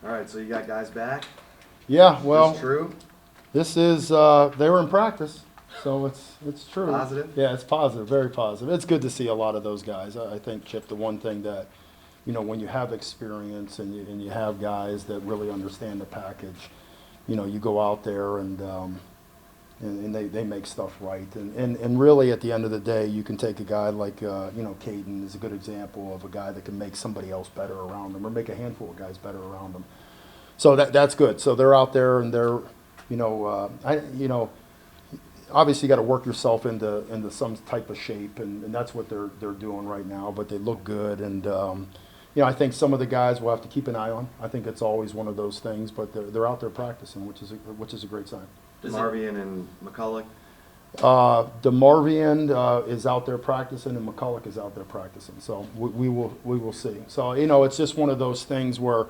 All right, so you got guys back? Yeah, Is well, this true? this is, they were in practice, so it's true. Positive? Yeah, it's positive, very positive. It's good to see a lot of those guys. I think, Chip, the one thing that, when you have experience and you have guys that really understand the package, you go out there and they make stuff right. And really, at the end of the day, you can take a guy like, Caden is a good example of a guy that can make somebody else better around him or make a handful of guys better around him. So that's good. So they're out there and they're, obviously you got to work yourself into some type of shape, and that's what they're doing right now. But they look good, and I think some of the guys we'll have to keep an eye on. I think it's always one of those things, but they're out there practicing, which is a great sign. Marvian and McCulloch? DeMarvian is out there practicing, and McCulloch is out there practicing. So we will see. So it's just one of those things where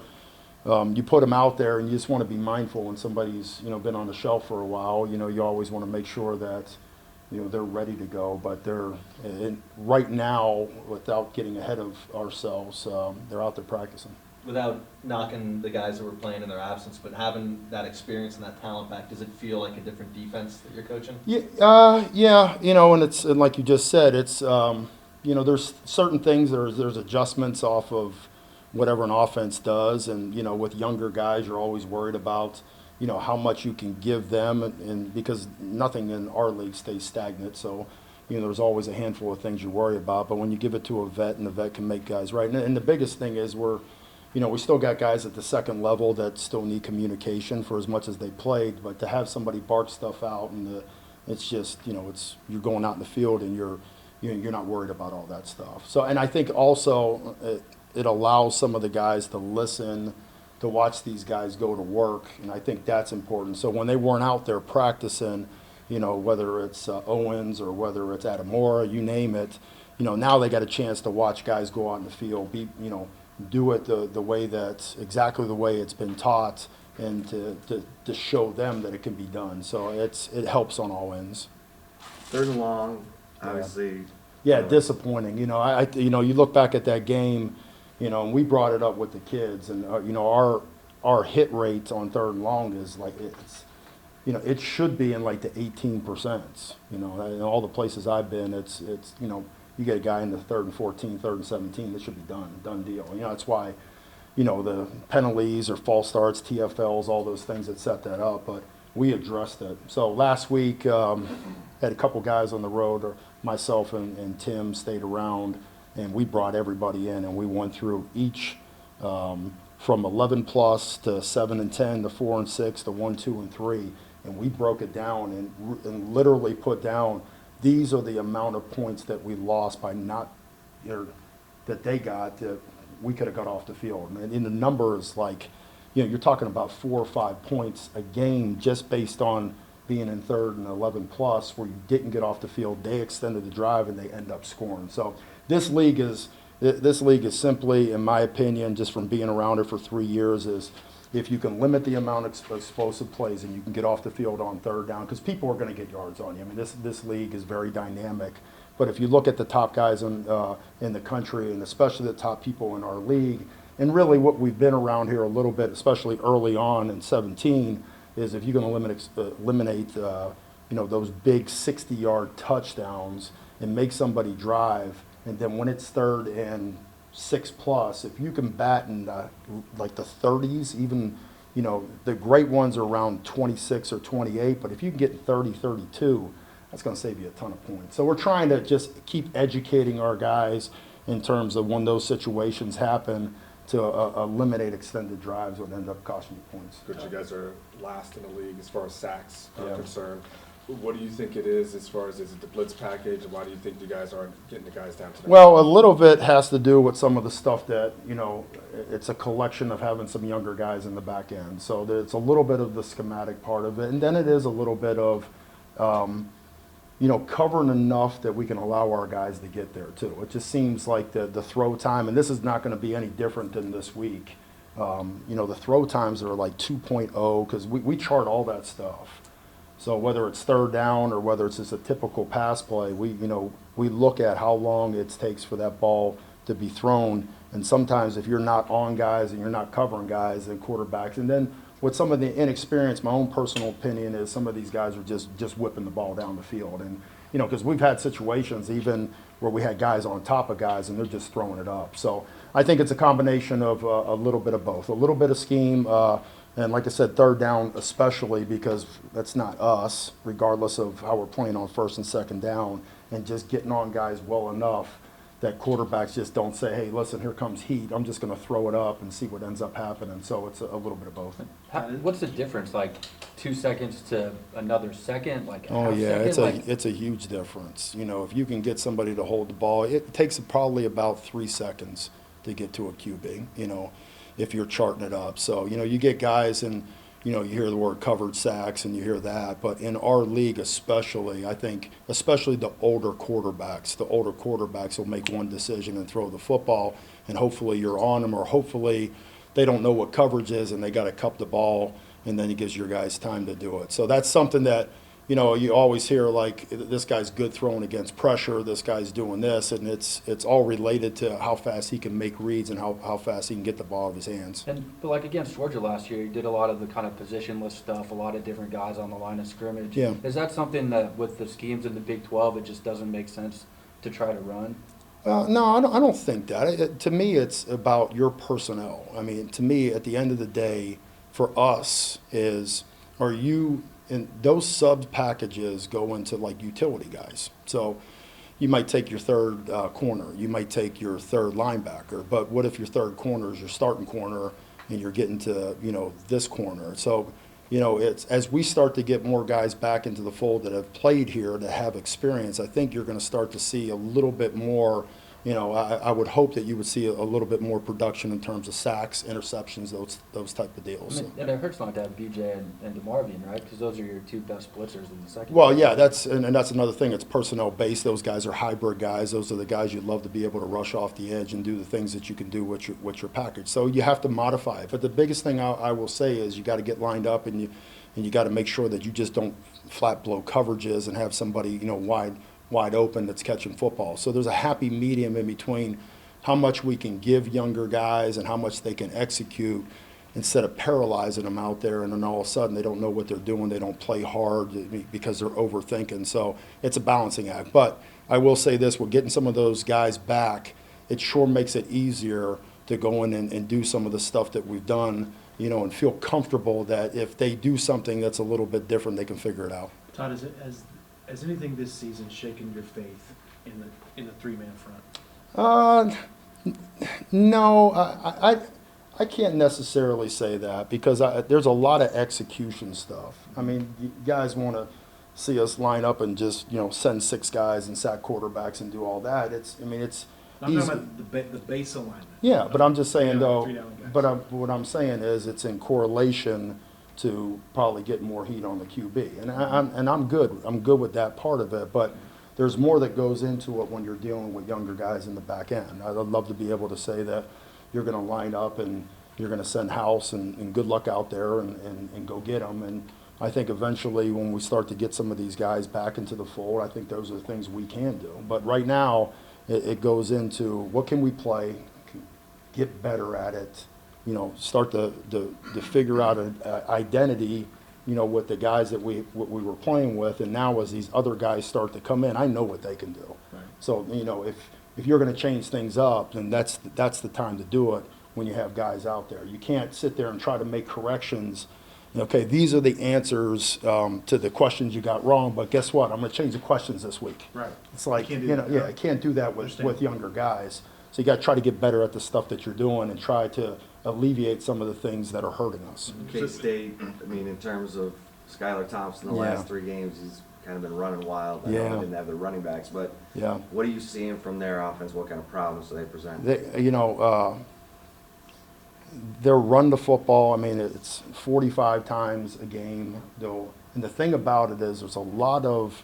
you put them out there, and you just want to be mindful when somebody's been on the shelf for a while. You always want to make sure that they're ready to go. But they're right now, without getting ahead of ourselves, they're out there practicing. Without knocking the guys that were playing in their absence, but having that experience and that talent back, does it feel like a different defense that you're coaching? Yeah, and like you just said, it's there's certain things, there's adjustments off of whatever an offense does, and with younger guys, you're always worried about how much you can give them, and because nothing in our league stays stagnant, so there's always a handful of things you worry about. But when you give it to a vet, and the vet can make guys right, and the biggest thing is we still got guys at the second level that still need communication for as much as they played, but to have somebody bark stuff out, and it's just you're going out in the field, and you're not worried about all that stuff. So, and I think also it allows some of the guys to listen, to watch these guys go to work, and I think that's important. So when they weren't out there practicing, whether it's Owens or whether it's Adamora, you name it, now they got a chance to watch guys go out in the field, do it the way exactly the way it's been taught, and to show them that it can be done. So it helps on all ends. Third and long, obviously. Yeah, disappointing. You look back at that game, and we brought it up with the kids, and our hit rate on third and long is like it should be in like the 18%. In all the places I've been, it's you get a guy in the third and 14, third and 17, this should be done deal. That's why the penalties or false starts, TFLs, all those things that set that up. But we addressed it. So last week had a couple guys on the road, or myself and Tim stayed around, and we brought everybody in, and we went through each from 11 plus to 7 and 10 to 4 and 6 to 1, 2, and 3, and we broke it down and literally put down, these are the amount of points that we lost by not, that they got, that we could have got off the field. And in the numbers, like, you're talking about 4 or 5 points a game just based on being in third and 11 plus, where you didn't get off the field. They extended the drive and they end up scoring. So this league is simply, in my opinion, just from being around it for 3 years, is if you can limit the amount of explosive plays and you can get off the field on third down, because people are going to get yards on you. I mean, this league is very dynamic. But if you look at the top guys in the country, and especially the top people in our league, and really what we've been around here a little bit, especially early on in 17, is if you're going to eliminate those big 60-yard touchdowns and make somebody drive, and then when it's third and 6 plus, if you can bat in like the 30s, even the great ones are around 26 or 28, but if you can get 30, 32, that's going to save you a ton of points. So we're trying to just keep educating our guys in terms of when those situations happen, to eliminate extended drives would end up costing you points. Coach, you guys are last in the league as far as sacks are Yeah. concerned. What do you think it is as far as, is it the blitz package, and why do you think you guys aren't getting the guys down to that? Well, a little bit has to do with some of the stuff that, it's a collection of having some younger guys in the back end. So it's a little bit of the schematic part of it, and then it is a little bit of, covering enough that we can allow our guys to get there too. It just seems like the throw time, and this is not going to be any different than this week. The throw times are like 2.0, because we chart all that stuff. So whether it's third down or whether it's just a typical pass play, we look at how long it takes for that ball to be thrown, And sometimes if you're not on guys and you're not covering guys, then quarterbacks. And then with some of the inexperience, my own personal opinion is some of these guys are just whipping the ball down the field. And, because we've had situations even where we had guys on top of guys and they're just throwing it up. So I think it's a combination of a little bit of both. A little bit of scheme, and like I said, third down especially because that's not us, regardless of how we're playing on first and second down, and just getting on guys well enough that quarterbacks just don't say, hey, listen, here comes heat. I'm just going to throw it up and see what ends up happening. So it's a little bit of both. What's the difference, like 2 seconds to another second, like a Oh half yeah, second? it's a huge difference. If you can get somebody to hold the ball, it takes probably about 3 seconds to get to a QB. If you're charting it up. So you get guys and you hear the word covered sacks and you hear that, but in our league especially, I think especially the older quarterbacks will make one decision and throw the football, and hopefully you're on them, or hopefully they don't know what coverage is and they got to cup the ball, and then it gives your guys time to do it. So that's something that you always hear, like, this guy's good throwing against pressure, this guy's doing this, and it's all related to how fast he can make reads and how fast he can get the ball out of his hands. But like against Georgia last year, you did a lot of the kind of positionless stuff, a lot of different guys on the line of scrimmage. Yeah. Is that something that with the schemes in the Big 12, it just doesn't make sense to try to run? No, I don't think that. To me, it's about your personnel. I mean, to me, at the end of the day, for us, and those sub packages go into like utility guys. So you might take your third corner, you might take your third linebacker, but what if your third corner is your starting corner and you're getting to, this corner? So, it's as we start to get more guys back into the fold that have played here, that have experience, I think you're going to start to see a little bit more. I would hope that you would see a little bit more production in terms of sacks, interceptions, those type of deals. And it hurts not to have BJ and DeMarvian, right? Because those are your two best blitzers in the second. Well, yeah, that's another thing. It's personnel based. Those guys are hybrid guys. Those are the guys you'd love to be able to rush off the edge and do the things that you can do with your package. So you have to modify it. But the biggest thing I will say is you got to get lined up and you got to make sure that you just don't flat blow coverages and have somebody wide open that's catching football. So there's a happy medium in between how much we can give younger guys and how much they can execute, instead of paralyzing them out there and then all of a sudden they don't know what they're doing, they don't play hard because they're overthinking. So it's a balancing act. But I will say this, we're getting some of those guys back. It sure makes it easier to go in and do some of the stuff that we've done, and feel comfortable that if they do something that's a little bit different, they can figure it out. Todd, has anything this season shaken your faith in the three-man front? No, I can't necessarily say that because there's a lot of execution stuff. I mean, you guys want to see us line up and just send 6 guys and sack quarterbacks and do all that. I'm easy. talking about the base alignment. Yeah, but I'm just saying though. Three down guys. But what I'm saying is it's in correlation to probably get more heat on the QB, and I'm good. I'm good with that part of it, but there's more that goes into it when you're dealing with younger guys in the back end. I'd love to be able to say that you're going to line up and you're going to send house and good luck out there and go get them. And I think eventually when we start to get some of these guys back into the fold, I think those are the things we can do. But right now, it goes into what can we play, get better at it, start to figure out an identity, with the guys that we were playing with. And now as these other guys start to come in, I know what they can do. Right. So, if you're going to change things up, then that's the time to do it when you have guys out there. You can't sit there and try to make corrections. Okay, these are the answers to the questions you got wrong, but guess what? I'm going to change the questions this week. Right. It's like, You can't do that. yeah, I can't do that with Understand. younger guys. So you got to try to get better at the stuff that you're doing and try to alleviate some of the things that are hurting us. K-State, I mean, in terms of Skylar Thompson, the Yeah. last 3 games, he's kind of been running wild. I know Yeah. they didn't have the running backs, but Yeah. what are you seeing from their offense? What kind of problems do they present? Their run to football, I mean, it's 45 times a game, though. And the thing about it is there's a lot of,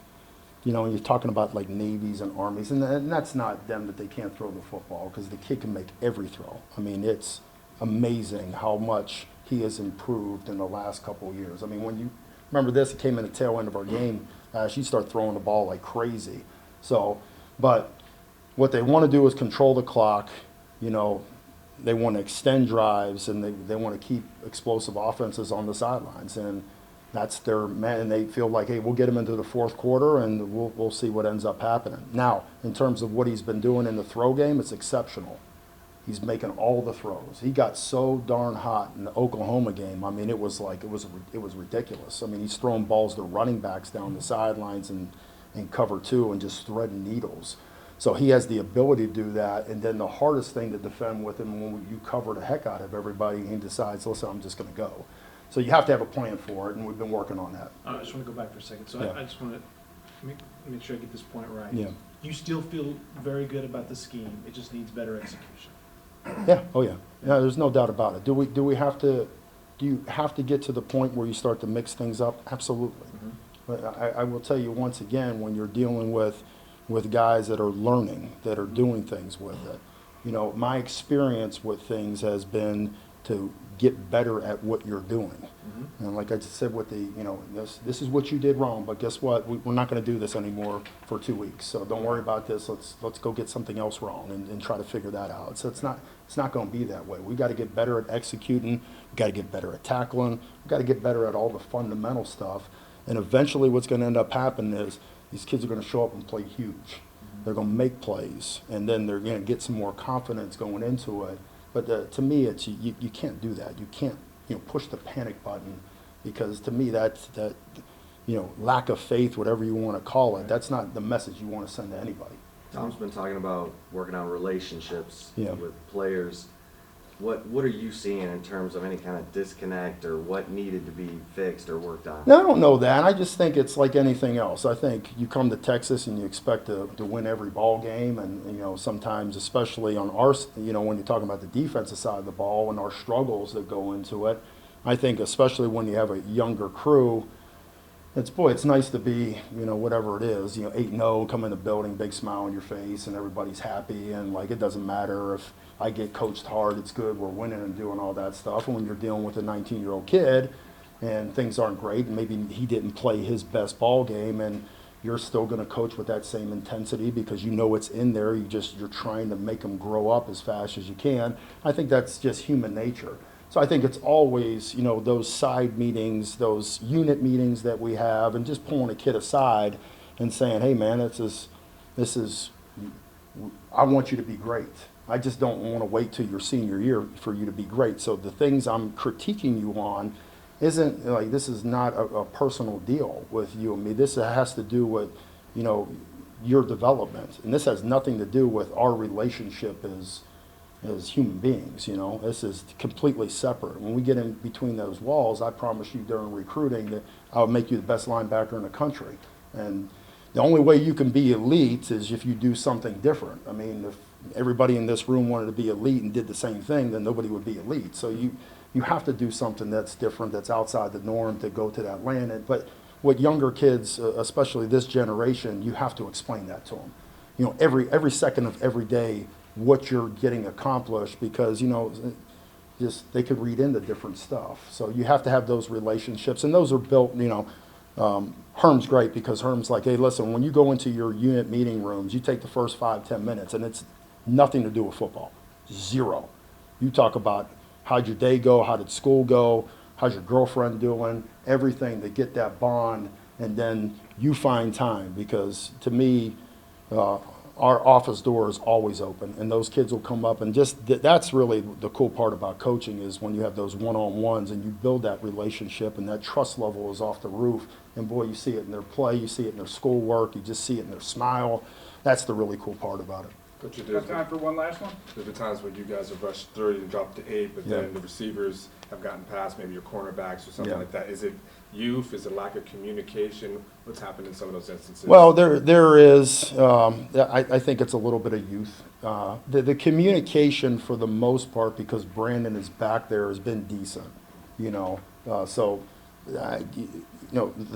when you're talking about like Navies and Armies, and that's not them that they can't throw the football, because the kid can make every throw. I mean, it's amazing how much he has improved in the last couple of years. I mean, when you remember this, it came in the tail end of our game. You start throwing the ball like crazy. So, but what they want to do is control the clock, they want to extend drives and they want to keep explosive offenses on the sidelines. And that's their man, and they feel like, hey, we'll get him into the fourth quarter and we'll see what ends up happening. Now, in terms of what he's been doing in the throw game, it's exceptional. He's making all the throws. He got so darn hot in the Oklahoma game. I mean, it was ridiculous. I mean, he's throwing balls to running backs down the sidelines and cover two and just threading needles. So he has the ability to do that. And then the hardest thing to defend with him when you cover the heck out of everybody and he decides, listen, I'm just going to go. So you have to have a plan for it, and we've been working on that. I just want to go back for a second. So Yeah. I just want to make sure I get this point right. Yeah. You still feel very good about the scheme. It just needs better execution. Yeah. Oh yeah. Yeah. There's no doubt about it. Do you have to get to the point where you start to mix things up? Absolutely. But I will tell you once again, when you're dealing with guys that are learning, that are doing things with it, you know, my experience with things has been to get better at what you're doing. And like I just said with the, you know, this is what you did wrong, but guess what? We're not going to do this anymore for 2 weeks. So don't worry about this. Let's go get something else wrong and try to figure that out. So it's not going to be that way. We got to get better at executing. We got to get better at tackling. We got to get better at all the fundamental stuff. And eventually what's going to end up happening is these kids are going to show up and play huge. They're going to make plays, and then they're going to get some more confidence going into it. But to me, it's you can't do that. You can't push the panic button, because to me that lack of faith, whatever you want to call it, that's not the message you want to send to anybody. Tom's been talking about working on relationships Yeah. with players. What are you seeing in terms of any kind of disconnect or what needed to be fixed or worked on? No, I don't know that. I just think it's like anything else. I think you come to Texas and you expect to win every ball game, and sometimes, especially on our, when you're talking about the defensive side of the ball and our struggles that go into it, I think especially when you have a younger crew, it's nice to be, whatever it is, 8-0, come in the building, big smile on your face, and everybody's happy, and like it doesn't matter if I get coached hard, it's good, we're winning and doing all that stuff. And when you're dealing with a 19-year-old kid and things aren't great, and maybe he didn't play his best ball game, and you're still going to coach with that same intensity because it's in there, you're trying to make them grow up as fast as you can. I think that's just human nature. So I think it's always, those side meetings, those unit meetings that we have, and just pulling a kid aside and saying, hey man, this is, I want you to be great. I just don't want to wait till your senior year for you to be great. So the things I'm critiquing you on isn't like, this is not a personal deal with you and me. This has to do with, your development. And this has nothing to do with our relationship as human beings, This is completely separate. When we get in between those walls, I promise you during recruiting that I'll make you the best linebacker in the country. And the only way you can be elite is if you do something different. I mean, if everybody in this room wanted to be elite and did the same thing, then nobody would be elite. So you have to do something that's different, that's outside the norm to go to that land. But with younger kids, especially this generation, you have to explain that to them. Every second of every day, what you're getting accomplished, because just they could read into different stuff. So you have to have those relationships, and those are built. Herm's great because Herm's like, hey, listen, when you go into your unit meeting rooms, you take the first 5-10 minutes, and it's nothing to do with football, zero. You talk about how'd your day go, how did school go, how's your girlfriend doing, everything to get that bond, and then you find time, because to me, our office door is always open, and those kids will come up, and that's really the cool part about coaching, is when you have those one-on-ones and you build that relationship, and that trust level is off the roof, and boy, you see it in their play, you see it in their schoolwork, you just see it in their smile. That's the really cool part about it. Coach, Got time for one last one? there's been times when you guys have rushed 30 and dropped to 8, but Yeah. then the receivers have gotten past maybe your cornerbacks or something Yeah. like that. Is it youth? Is it lack of communication? What's happened in some of those instances? Well, there is. I think it's a little bit of youth. The communication, for the most part, because Brandon is back there, has been decent. The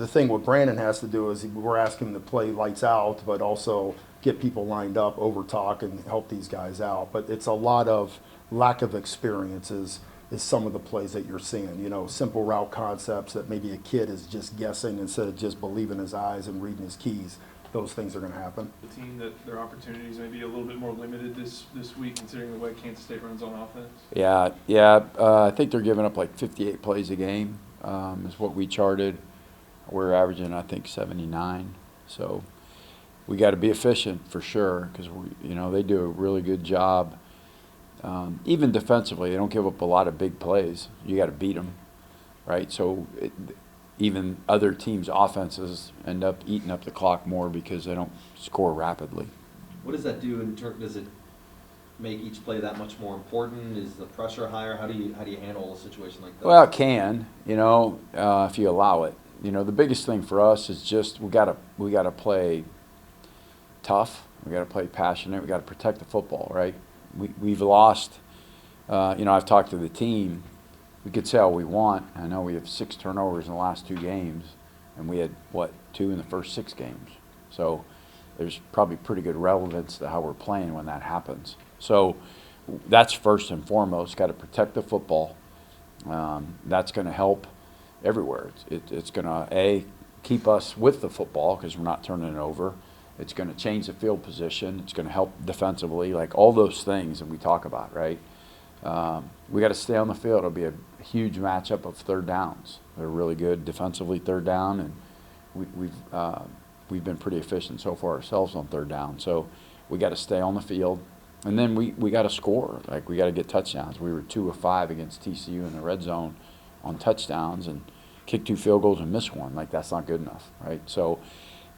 thing what Brandon has to do is we're asking him to play lights out, but also get people lined up, over talk, and help these guys out. But it's a lot of lack of experiences is some of the plays that you're seeing. Simple route concepts that maybe a kid is just guessing instead of just believing his eyes and reading his keys. those things are going to happen. The team that their opportunities may be a little bit more limited this week, considering the way Kansas State runs on offense? Yeah. I think they're giving up like 58 plays a game, is what we charted. We're averaging, I think, 79. So we got to be efficient for sure, because they do a really good job. Even defensively, they don't give up a lot of big plays. You got to beat them, right? So even other teams' offenses end up eating up the clock more because they don't score rapidly. What does that do in turn? Does it make each play that much more important? Is the pressure higher? How do you handle a situation like that? Well, it can, if you allow it. The biggest thing for us is just we gotta play tough. We gotta play passionate. We gotta protect the football, right? We've lost. I've talked to the team. We could say all we want. I know we have 6 turnovers in the last 2 games, and we had 2 in the first 6 games. So there's probably pretty good relevance to how we're playing when that happens. So that's first and foremost. Got to protect the football. That's going to help everywhere. It's going to keep us with the football because we're not turning it over. It's going to change the field position. It's going to help defensively, like all those things that we talk about, right? We got to stay on the field. It'll be a huge matchup of third downs. They're really good defensively third down, and we've been pretty efficient so far ourselves on third down. So we got to stay on the field, and then we got to score. Like we got to get touchdowns. We were 2 of 5 against TCU in the red zone on touchdowns, and kicked 2 field goals and missed 1. Like that's not good enough, right? So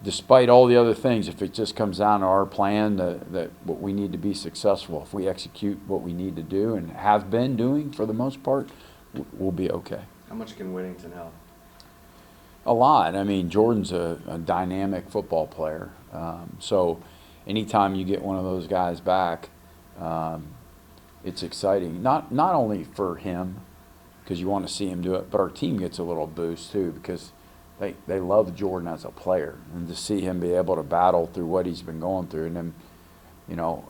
despite all the other things, if it just comes down to our plan, that what we need to be successful, if we execute what we need to do and have been doing for the most part, we'll be okay. How much can Whittington help? A lot. I mean, Jordan's a dynamic football player. So anytime you get one of those guys back, it's exciting. Not only for him, because you want to see him do it, but our team gets a little boost too, because they love Jordan as a player, and to see him be able to battle through what he's been going through, and then,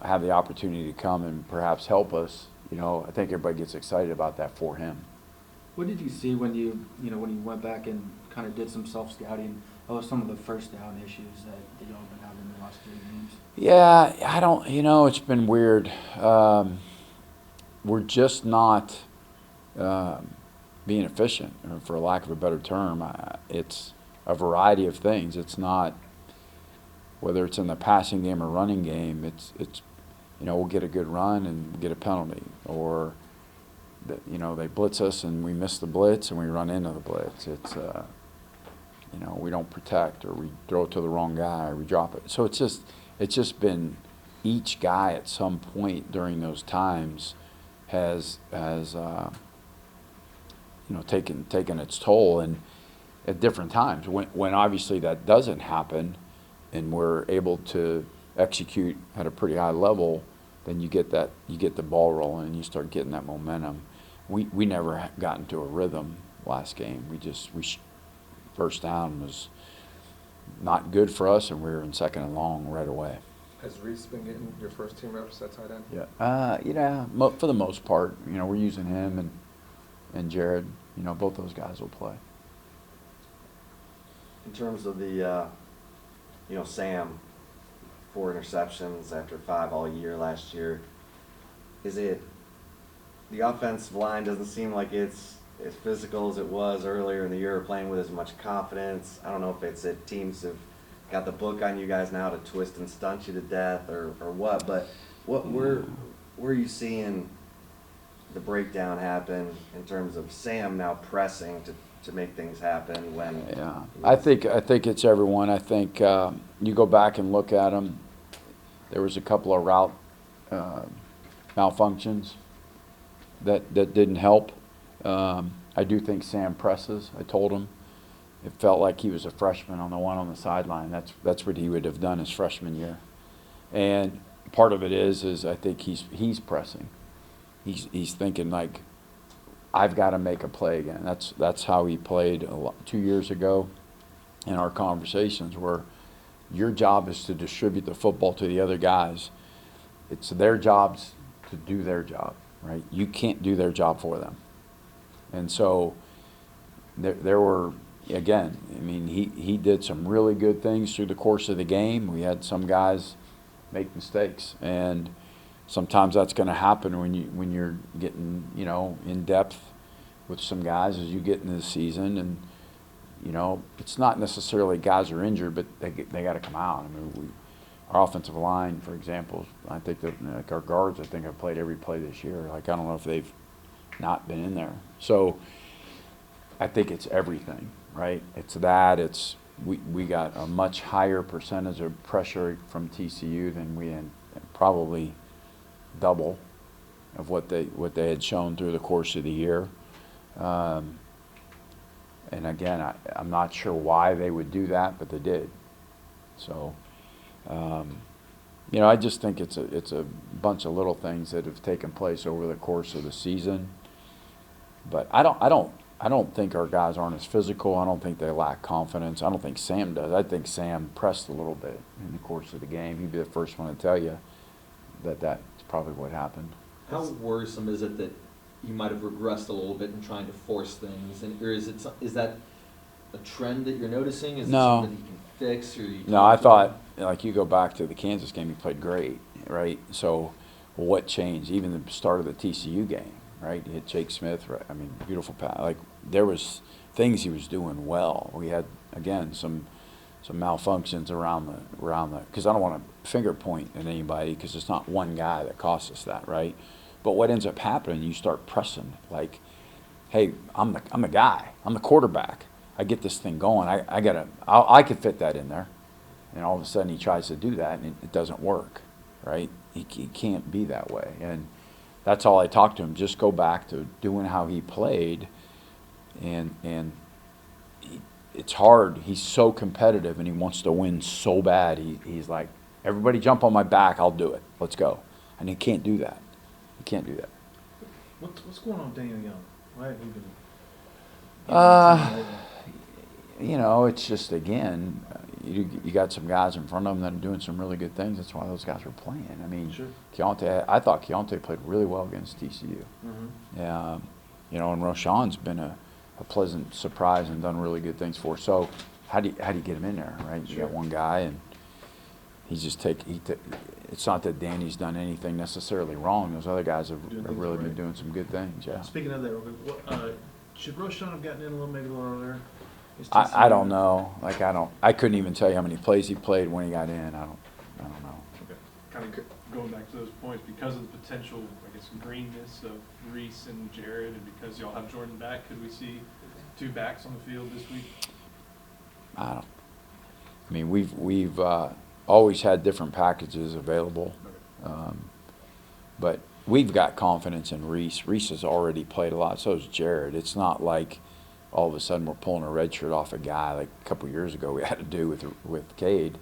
have the opportunity to come and perhaps help us. I think everybody gets excited about that for him. What did you see when you went back and kind of did some self-scouting? What were some of the first down issues that y'all been having in the last 3 games? Yeah, I don't, it's been weird. We're just not being efficient, for lack of a better term. It's a variety of things. It's not, whether it's in the passing game or running game, it's we'll get a good run and get a penalty, or they blitz us and we miss the blitz and we run into the blitz. It's we don't protect, or we throw it to the wrong guy, or we drop it. So it's just been each guy at some point during those times has taken its toll, and at different times when obviously that doesn't happen and we're able to execute at a pretty high level, then you get the ball rolling and you start getting that momentum. We never got into a rhythm last game. First down was not good for us, and we were in second and long right away. Has Reese been getting your first team reps at tight end? Yeah. For the most part, we're using him and Jared. Both those guys will play. In terms of the, Sam, 4 interceptions after 5 all year last year, is it the offensive line doesn't seem like it's as physical as it was earlier in the year, playing with as much confidence? I don't know if it's that teams have got the book on you guys now to twist and stunt you to death or what, but where are you seeing the breakdown happen in terms of Sam now pressing to make things happen when? Yeah, I think it's everyone. I think you go back and look at them. There was a couple of route malfunctions that didn't help. I do think Sam presses. I told him it felt like he was a freshman on the one on the sideline. That's what he would have done his freshman year. And part of it is I think he's pressing. He's thinking like, I've got to make a play again. That's how he played 2 years ago in our conversations, where your job is to distribute the football to the other guys. It's their jobs to do their job, right? You can't do their job for them. And so there were again, I mean, he did some really good things through the course of the game. We had some guys make mistakes, and sometimes that's going to happen when you're getting, you know, in depth with some guys as you get into the season. And you know, it's not necessarily guys are injured, but they got to come out. I mean, our offensive line, for example, I think that, like, our guards, I think have played every play this year. Like, I don't know if they've not been in there. So I think it's everything, right? It's that. It's we got a much higher percentage of pressure from TCU than we had, probably double of what they had shown through the course of the year. And again, I'm not sure why they would do that, but they did. So, you know, I just think it's a bunch of little things that have taken place over the course of the season. But I don't think our guys aren't as physical. I don't think they lack confidence. I don't think Sam does. I think Sam pressed a little bit in the course of the game. He'd be the first one to tell you that that's probably what happened. How worrisome is it that you might have regressed a little bit in trying to force things, or is that a trend that you're noticing? Is it No. something that you can fix, or you No, I thought, like, you go back to the Kansas game, he played great, right? So what changed? Even the start of the TCU game, right? You hit Jake Smith, right? I mean, beautiful pass. Like, there was things he was doing well. We had, again, some malfunctions around the because I don't want to finger point at anybody, because it's not one guy that cost us that, right? But what ends up happening, you start pressing, like, hey, I'm the guy, I'm the quarterback. I get this thing going. I could fit that in there, and all of a sudden he tries to do that, and it doesn't work, right? He can't be that way, and that's all I talked to him. Just go back to doing how he played, and it's hard. He's so competitive, and he wants to win so bad. He's like, everybody jump on my back, I'll do it. Let's go, and he can't do that. He can't do that. What's going on with Daniel Young? Why have you been? You know, it's just, again, you got some guys in front of them that are doing some really good things. That's why those guys are playing. I mean, Sure. I thought Keontae played really well against TCU. Mm-hmm. You know, and Roshan's been a pleasant surprise and done really good things for us. So how do you get him in there, right? You Sure. got one guy, and he's just it's not that Danny's done anything necessarily wrong. Those other guys have Doing things really been right. doing some good things, yeah. Speaking of that, real quick, should Roshan have gotten in a little earlier? Is I TCU don't know. Like, I couldn't even tell you how many plays he played when he got in. I don't know. Okay. Kind of going back to those points, because of the potential, I guess, greenness of Reese and Jared, and because y'all have Jordan back, could we see two backs on the field this week? I mean, we've always had different packages available, but we've got confidence in Reese. Reese has already played a lot. So has Jared. It's not like all of a sudden we're pulling a red shirt off a guy like a couple years ago we had to do with Cade.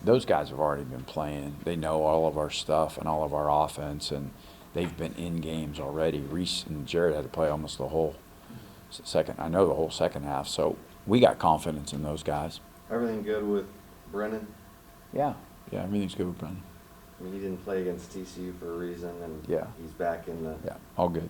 Those guys have already been playing. They know all of our stuff and all of our offense, and they've been in games already. Reese and Jared had to play almost the whole second half. So we got confidence in those guys. Everything good with Brennan? Yeah, everything's good with Brendan. I mean, he didn't play against TCU for a reason, and Yeah. he's back in the. Yeah, all good.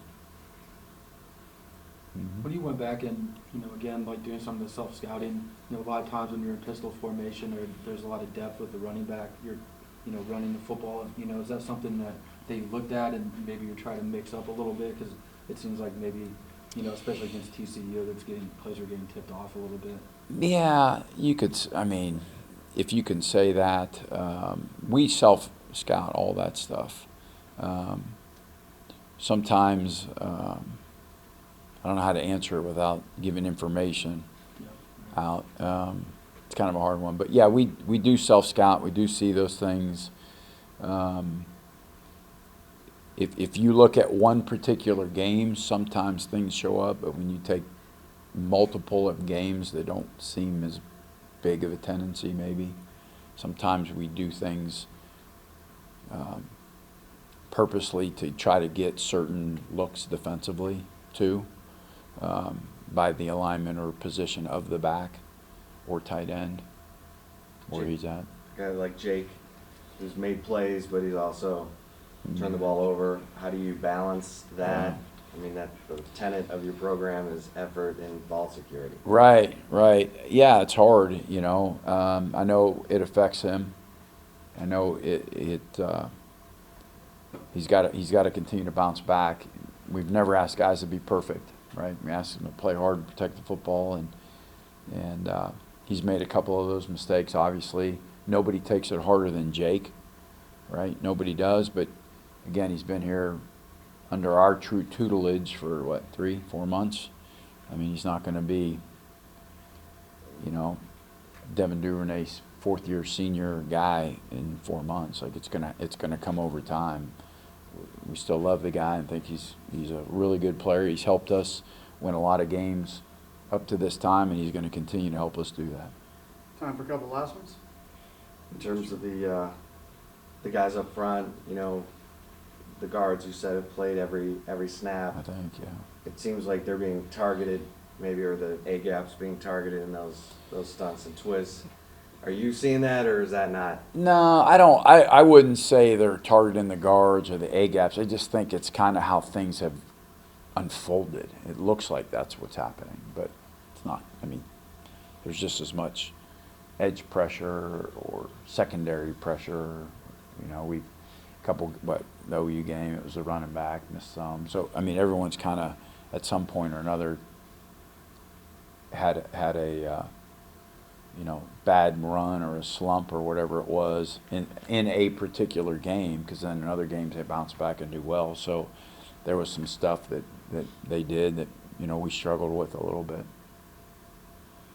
When you went back and, you know, again, like doing some of the self-scouting, you know, a lot of times when you're in pistol formation or there's a lot of depth with the running back, you're, you know, running the football, you know, is that something that they looked at and maybe you're trying to mix up a little bit? Because it seems like maybe, you know, especially against TCU, plays are getting tipped off a little bit. Yeah, you could, I mean, if you can say that, we self-scout all that stuff. Sometimes, I don't know how to answer it without giving information out. It's kind of a hard one, but yeah, we do self-scout. We do see those things. If you look at one particular game, sometimes things show up, but when you take multiple of games, they don't seem as big of a tendency maybe. Sometimes we do things purposely to try to get certain looks defensively too, by the alignment or position of the back or tight end where he's at. A guy like Jake, who's made plays, but he's also turned the ball over. How do you balance that? I mean, that the tenet of your program is effort and ball security. Right, right. Yeah, it's hard, you know. I know it affects him. I know he's got to continue to bounce back. We've never asked guys to be perfect, right? We asked them to play hard and protect the football, and he's made a couple of those mistakes. Obviously, nobody takes it harder than Jake, right? Nobody does. But again, he's been here under our true tutelage for what, 3-4 months. I mean, he's not going to be, you know, Devin Duvernay's fourth-year senior guy in 4 months. Like it's gonna come over time. We still love the guy and think he's a really good player. He's helped us win a lot of games up to this time, and he's going to continue to help us do that. Time for a couple last ones. In terms of the guys up front, you know, the guards you said have played every snap. I think, yeah. It seems like they're being targeted, maybe, or the A gaps being targeted in those stunts and twists. Are you seeing that, or is that not? No, I don't. I wouldn't say they're targeting the guards or the A gaps. I just think it's kind of how things have unfolded. It looks like that's what's happening, but it's not. I mean, there's just as much edge pressure or secondary pressure. You know, the OU game, it was a running back, missed some. So, I mean, everyone's kind of, at some point or another, had a you know, bad run or a slump or whatever it was in a particular game, because then in other games they bounce back and do well. So there was some stuff that they did that, you know, we struggled with a little bit.